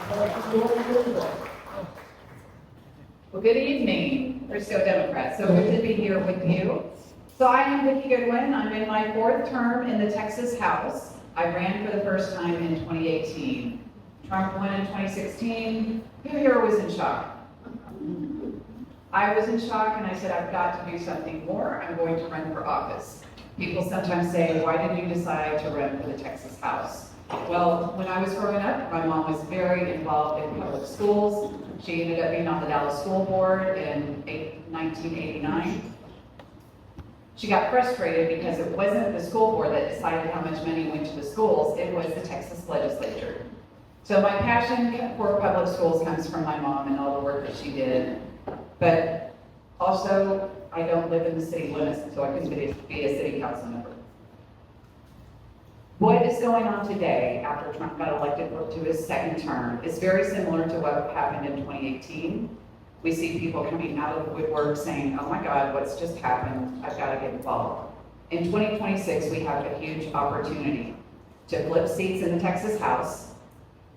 Well, good evening, Frisco Democrats. So good to be here with you. So I am Vikki Goodwin. I'm in my 4th term in the Texas House. I ran for the first time in 2018. Trump won in 2016. Who here was in shock? I was in shock and I said, I've got to do something more. I'm going to run for office. People sometimes say, why did you decide to run for the Texas House? Well, when I was growing up, my mom was very involved in public schools. She ended up being on the Dallas School Board in 1989. She got frustrated because it wasn't the school board that decided how much money went to the schools, it was the Texas legislature. So my passion for public schools comes from my mom and all the work that she did. But also, I don't live in the city limits, so I couldn't be a city council member. What is going on today after Trump got elected to his 2nd term is very similar to what happened in 2018. We see people coming out of the woodwork saying, oh my God, what's just happened? I've got to get involved. In 2026, we have a huge opportunity to flip seats in the Texas House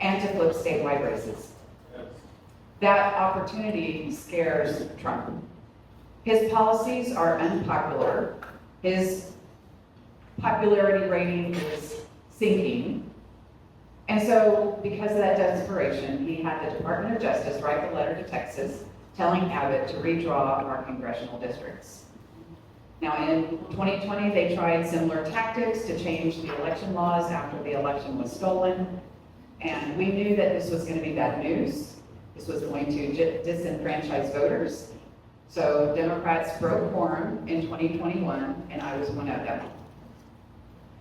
and to flip statewide races. That opportunity scares Trump. His policies are unpopular. His popularity rating is sinking. And so, because of that desperation, he had the Department of Justice write a letter to Texas telling Abbott to redraw our congressional districts. Now, in 2020, they tried similar tactics to change the election laws after the election was stolen. And we knew that this was going to be bad news. This was going to disenfranchise voters. So Democrats broke quorum in 2021, and I was one of them.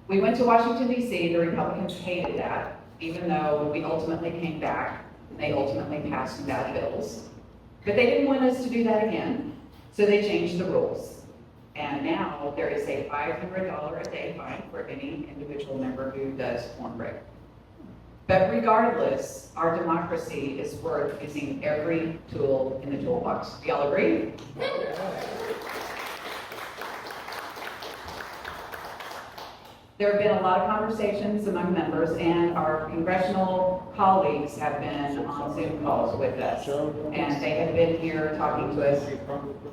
We went to Washington, D.C. The Republicans hated that, even though we ultimately came back and they ultimately passed some bad bills. But they didn't want us to do that again, so they changed the rules. And now there is a $500 a day fine for any individual member who does quorum break. But regardless, our democracy is worth using every tool in the toolbox. Do y'all agree? There have been a lot of conversations among members, and our congressional colleagues have been on Zoom calls with us. And they have been here talking to us,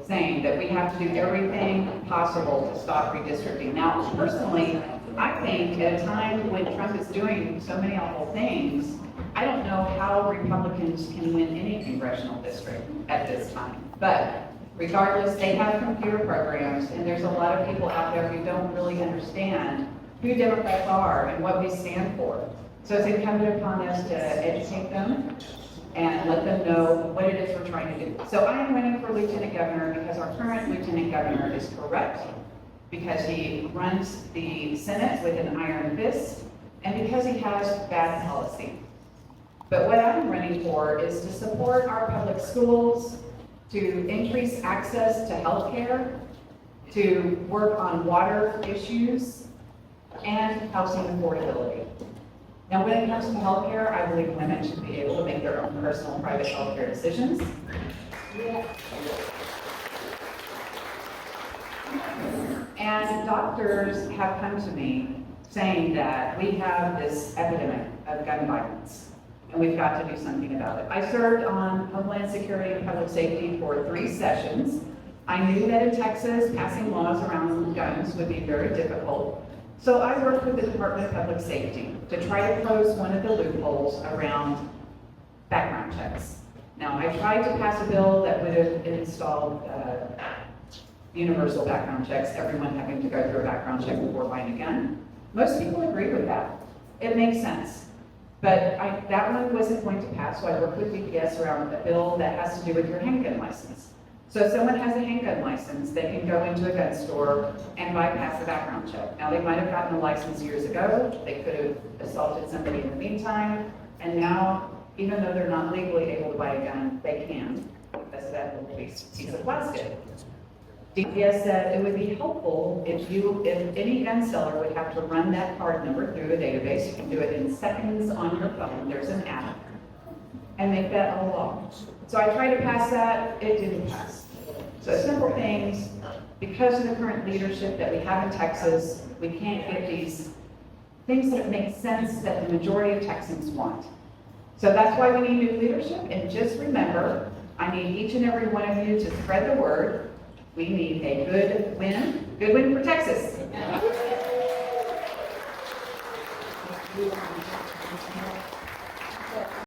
saying that we have to do everything possible to stop redistricting. Now, personally, I think at a time when Trump is doing so many awful things, I don't know how Republicans can win any congressional district at this time. But regardless, they have computer programs, and there's a lot of people out there who don't really understand who Democrats are and what we stand for. So it's incumbent upon us to educate them and let them know what it is we're trying to do. So I am running for lieutenant governor because our current lieutenant governor is corrupt, because he runs the Senate with an iron fist, and because he has bad policy. But what I'm running for is to support our public schools, to increase access to health care, to work on water issues, and housing affordability. Now, when it comes to health care, I believe women should be able to make their own personal private health care decisions. And doctors have come to me saying that we have this epidemic of gun violence, and we've got to do something about it. I served on Homeland Security and Public Safety for 3 sessions. I knew that in Texas, passing laws around guns would be very difficult. So I worked with the Department of Public Safety to try to close one of the loopholes around background checks. Now, I tried to pass a bill that would have installed universal background checks, everyone having to go through a background check before buying a gun. Most people agree with that. It makes sense. But that one wasn't going to pass, so I worked with DPS around a bill that has to do with your handgun license. So if someone has a handgun license, they can go into a gun store and bypass the background check. Now, they might have gotten a license years ago, they could have assaulted somebody in the meantime, and now, even though they're not legally able to buy a gun, they can, because of that little piece of plastic. DPS said it would be helpful if any gun seller would have to run that card number through a database. You can do it in seconds on your phone, there's an app, and make that a law. So I tried to pass that, it didn't pass. So simple things, because of the current leadership that we have in Texas, we can't get these things that make sense that the majority of Texans want. So that's why we need new leadership, and just remember, I need each and every one of you to spread the word. We need a good win for Texas.